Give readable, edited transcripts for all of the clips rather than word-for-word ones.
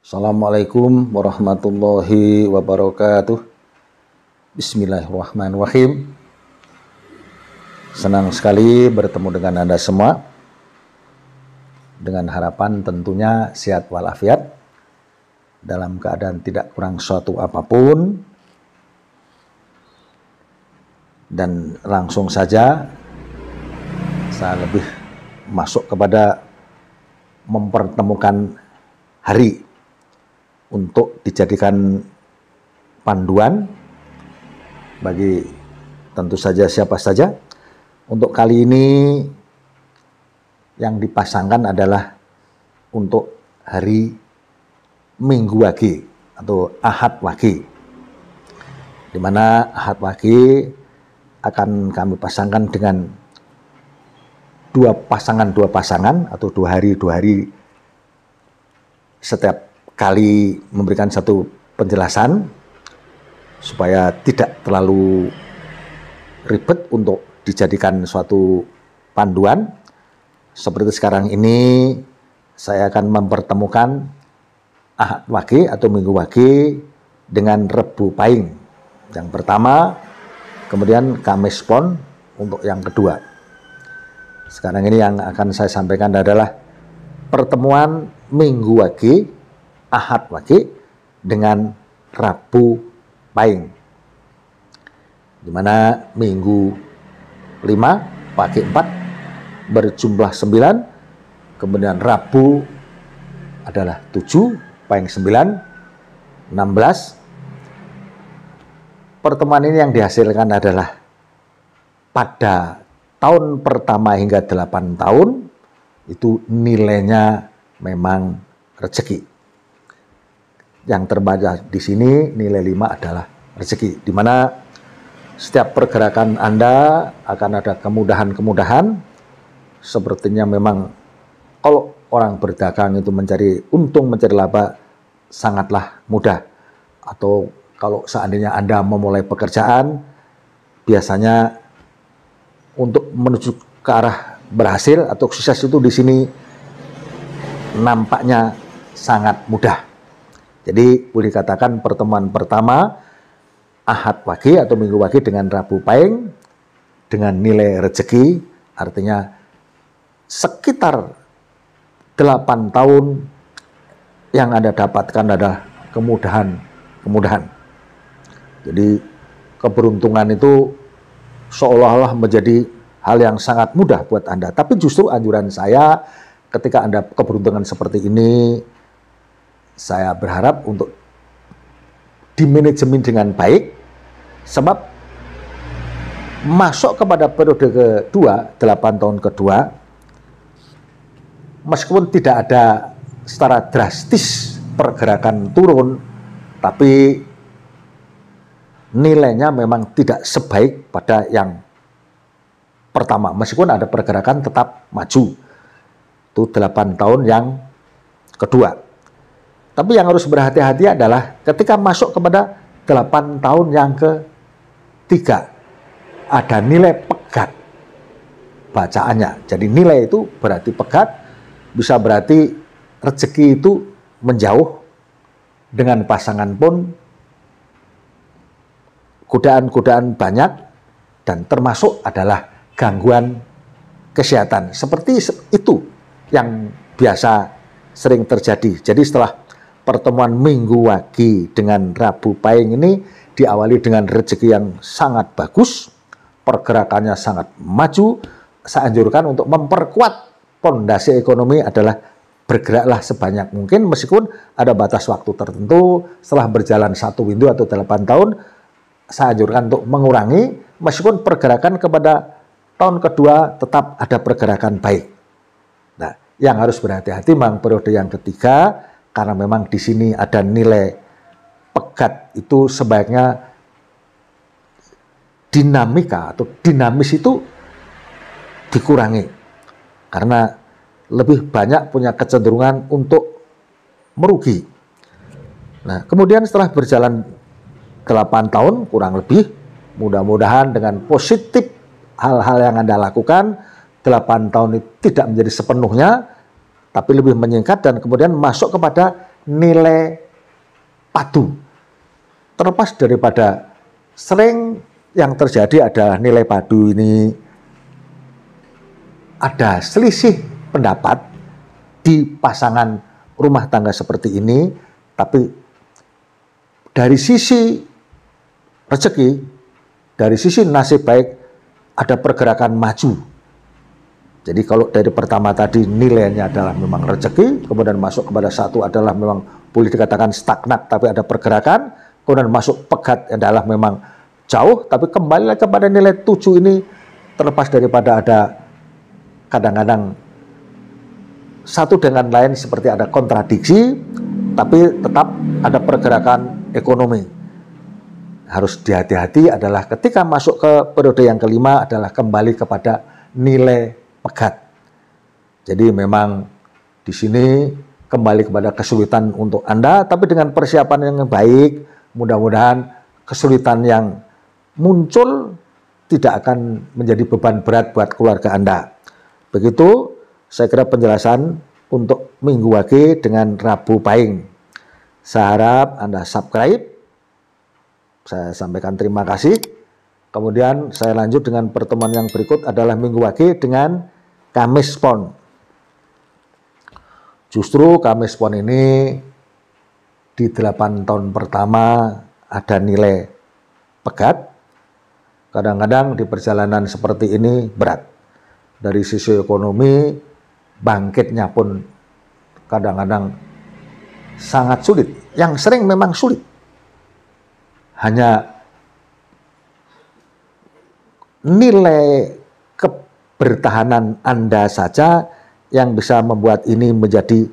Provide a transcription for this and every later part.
Assalamualaikum warahmatullahi wabarakatuh. Bismillahirrahmanirrahim. Senang sekali bertemu dengan Anda semua. Dengan harapan tentunya sehat walafiat, dalam keadaan tidak kurang suatu apapun. Dan langsung saja saya lebih masuk kepada mempertemukan hari untuk dijadikan panduan bagi tentu saja siapa saja. Untuk kali ini yang dipasangkan adalah untuk hari Minggu Wage atau Ahad Wage, di mana Ahad Wage akan kami pasangkan dengan dua pasangan atau dua hari setiap kali memberikan satu penjelasan supaya tidak terlalu ribet untuk dijadikan suatu panduan. Seperti sekarang ini saya akan mempertemukan Ahad Wage atau Minggu Wage dengan Rebu Pahing yang pertama, kemudian Kamis Pon untuk yang kedua. Sekarang ini yang akan saya sampaikan adalah pertemuan Minggu Wage, Ahad Wage dengan Rabu Pahing, di mana Minggu 5, Wage 4 berjumlah 9, kemudian Rabu adalah 7, Pahing 9, 16. Pertemuan ini yang dihasilkan adalah pada tahun pertama hingga 8 tahun itu nilainya memang rezeki. Yang terbaca di sini nilai 5 adalah rezeki, di mana setiap pergerakan Anda akan ada kemudahan-kemudahan. Sepertinya memang kalau orang berdagang itu mencari untung, mencari laba sangatlah mudah. Atau kalau seandainya Anda memulai pekerjaan, biasanya untuk menuju ke arah berhasil atau sukses itu di sini nampaknya sangat mudah. Jadi boleh dikatakan pertemuan pertama Ahad Wage atau Minggu Wage dengan Rabu Pahing dengan nilai rezeki, artinya sekitar 8 tahun yang Anda dapatkan adalah kemudahan. Jadi keberuntungan itu seolah-olah menjadi hal yang sangat mudah buat Anda. Tapi justru anjuran saya ketika Anda keberuntungan seperti ini, saya berharap untuk dimanajemen dengan baik, sebab masuk kepada periode kedua, 8 tahun kedua, meskipun tidak ada secara drastis pergerakan turun, tapi nilainya memang tidak sebaik pada yang pertama. Meskipun ada pergerakan tetap maju. Itu 8 tahun yang kedua. Tapi yang harus berhati-hati adalah ketika masuk kepada 8 tahun yang ketiga, ada nilai pegat bacaannya. Jadi nilai itu berarti pegat, bisa berarti rezeki itu menjauh, dengan pasangan pun godaan-godaan banyak, dan termasuk adalah gangguan kesehatan. Seperti itu yang biasa sering terjadi. Jadi setelah pertemuan Minggu Wage dengan Rabu Pahing ini diawali dengan rezeki yang sangat bagus, pergerakannya sangat maju. Saya anjurkan untuk memperkuat fondasi ekonomi adalah bergeraklah sebanyak mungkin, meskipun ada batas waktu tertentu. Setelah berjalan 1 window atau 8 tahun, saya anjurkan untuk mengurangi, meskipun pergerakan kepada tahun kedua tetap ada pergerakan baik. Nah, yang harus berhati-hati memang periode yang ketiga, karena memang di sini ada nilai pegat, itu sebaiknya dinamika atau dinamis itu dikurangi, karena lebih banyak punya kecenderungan untuk merugi. Nah, kemudian setelah berjalan 8 tahun kurang lebih, mudah-mudahan dengan positif hal-hal yang Anda lakukan, 8 tahun itu tidak menjadi sepenuhnya, tapi lebih menyingkat dan kemudian masuk kepada nilai padu. Terlepas daripada sering yang terjadi adalah nilai padu ini ada selisih pendapat di pasangan rumah tangga seperti ini, tapi dari sisi rezeki, dari sisi nasib baik, ada pergerakan maju. Jadi kalau dari pertama tadi nilainya adalah memang rezeki, kemudian masuk kepada satu adalah memang boleh dikatakan stagnan, tapi ada pergerakan, kemudian masuk pegat adalah memang jauh, tapi kembali lagi kepada nilai 7 ini, terlepas daripada ada kadang-kadang satu dengan lain seperti ada kontradiksi, tapi tetap ada pergerakan ekonomi. Harus dihati-hati adalah ketika masuk ke periode yang kelima adalah kembali kepada nilai pegat. Jadi memang di sini kembali kepada kesulitan untuk Anda, tapi dengan persiapan yang baik, mudah-mudahan kesulitan yang muncul tidak akan menjadi beban berat buat keluarga Anda. Begitu saya kira penjelasan untuk Minggu Wage dengan Rabu Pahing. Saya harap Anda subscribe. Saya sampaikan terima kasih. Kemudian saya lanjut dengan pertemuan yang berikut adalah Minggu Wage dengan Kamis Pon. Justru Kamis Pon ini di 8 tahun pertama ada nilai pegat. Kadang-kadang di perjalanan seperti ini berat. Dari sisi ekonomi, bangkitnya pun kadang-kadang sangat sulit. Yang sering memang sulit. Hanya nilai kebertahanan Anda saja yang bisa membuat ini menjadi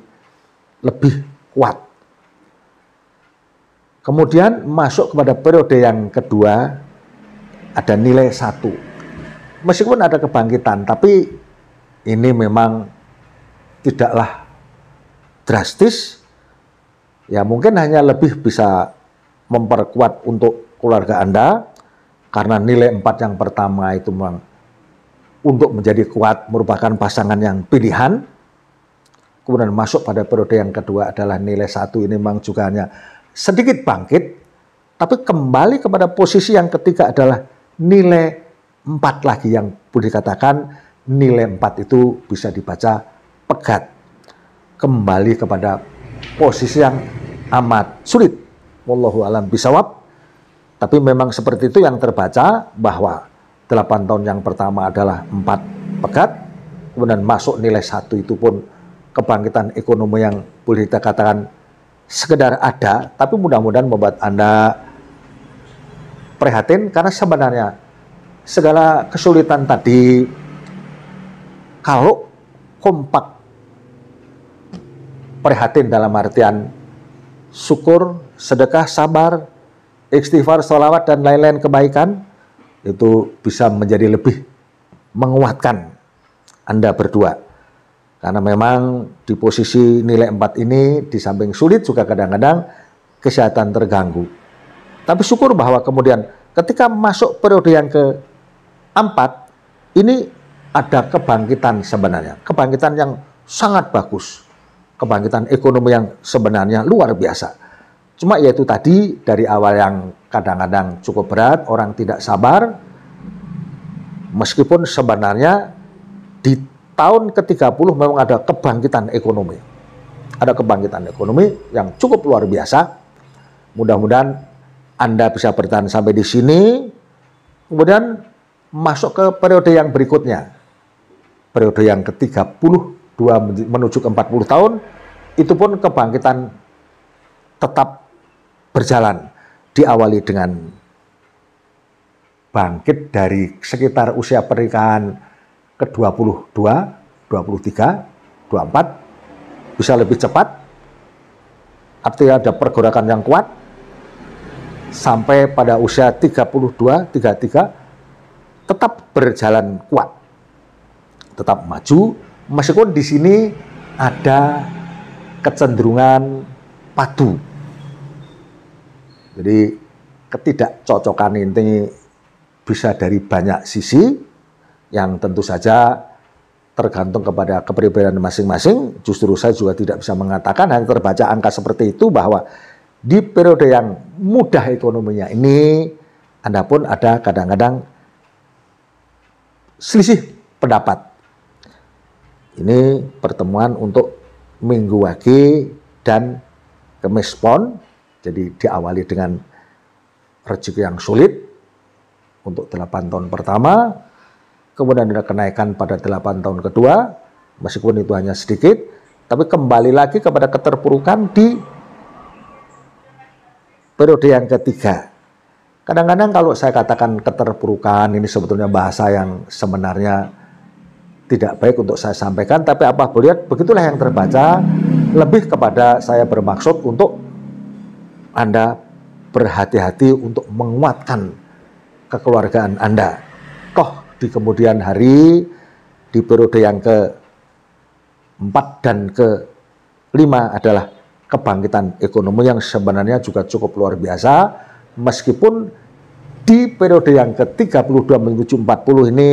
lebih kuat. Kemudian masuk kepada periode yang kedua, ada nilai 1. Meskipun ada kebangkitan, tapi ini memang tidaklah drastis. Ya mungkin hanya lebih bisa memperkuat untuk keluarga Anda, karena nilai 4 yang pertama itu memang untuk menjadi kuat merupakan pasangan yang pilihan. Kemudian masuk pada periode yang kedua adalah nilai 1 ini memang juga hanya sedikit bangkit, tapi kembali kepada posisi yang ketiga adalah nilai 4 lagi yang boleh dikatakan nilai 4 itu bisa dibaca pegat. Kembali kepada posisi yang amat sulit. Wallahu a'lam bishawab. Tapi memang seperti itu yang terbaca, bahwa 8 tahun yang pertama adalah 4 pegat, kemudian masuk nilai 1 itu pun kebangkitan ekonomi yang boleh kita katakan sekedar ada, tapi mudah-mudahan membuat Anda prihatin, karena sebenarnya segala kesulitan tadi kalau kompak prihatin dalam artian syukur, sedekah, sabar, istighfar, sholawat, dan lain-lain kebaikan, itu bisa menjadi lebih menguatkan Anda berdua. Karena memang di posisi nilai 4 ini, di samping sulit juga kadang-kadang kesehatan terganggu. Tapi syukur bahwa kemudian ketika masuk periode yang ke-4, ini ada kebangkitan sebenarnya. Kebangkitan yang sangat bagus. Kebangkitan ekonomi yang sebenarnya luar biasa. Cuma yaitu tadi dari awal yang kadang-kadang cukup berat, orang tidak sabar, meskipun sebenarnya di tahun ke-30 memang ada kebangkitan ekonomi. Ada kebangkitan ekonomi yang cukup luar biasa. Mudah-mudahan Anda bisa bertahan sampai di sini, kemudian masuk ke periode yang berikutnya. Periode yang ke-32 menuju ke 40 tahun, itu pun kebangkitan tetap berjalan, diawali dengan bangkit dari sekitar usia pernikahan ke-22, 23, 24, bisa lebih cepat, artinya ada pergerakan yang kuat, sampai pada usia 32, 33, tetap berjalan kuat, tetap maju, meskipun di sini ada kecenderungan padu. Jadi ketidakcocokan ini bisa dari banyak sisi, yang tentu saja tergantung kepada kepribadian masing-masing. Justru saya juga tidak bisa mengatakan, hanya terbaca angka seperti itu bahwa di periode yang mudah ekonominya ini, Anda pun ada kadang-kadang selisih pendapat. Ini pertemuan untuk Minggu Wage dan Kemis Pon, jadi diawali dengan rezeki yang sulit untuk 8 tahun pertama, kemudian ada kenaikan pada 8 tahun kedua, meskipun itu hanya sedikit, tapi kembali lagi kepada keterpurukan di periode yang ketiga. Kadang-kadang kalau saya katakan keterpurukan, ini sebetulnya bahasa yang sebenarnya tidak baik untuk saya sampaikan, tapi apa boleh lihat, begitulah yang terbaca. Lebih kepada saya bermaksud untuk Anda berhati-hati untuk menguatkan kekeluargaan Anda. Toh di kemudian hari, di periode yang ke-4 dan ke-5 adalah kebangkitan ekonomi yang sebenarnya juga cukup luar biasa, meskipun di periode yang ke-32 menuju 40 ini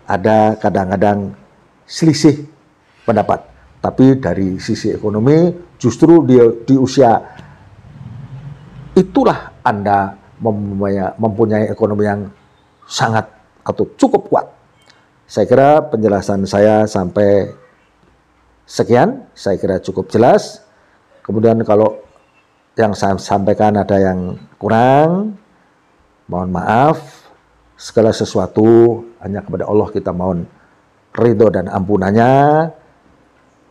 ada kadang-kadang selisih pendapat. Tapi dari sisi ekonomi, justru di usia itulah Anda mempunyai ekonomi yang sangat atau cukup kuat. Saya kira penjelasan saya sampai sekian, saya kira cukup jelas. Kemudian kalau yang saya sampaikan ada yang kurang, mohon maaf. Segala sesuatu hanya kepada Allah kita mohon ridho dan ampunannya.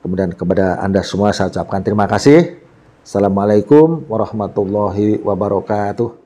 Kemudian kepada Anda semua saya ucapkan terima kasih. Assalamualaikum warahmatullahi wabarakatuh.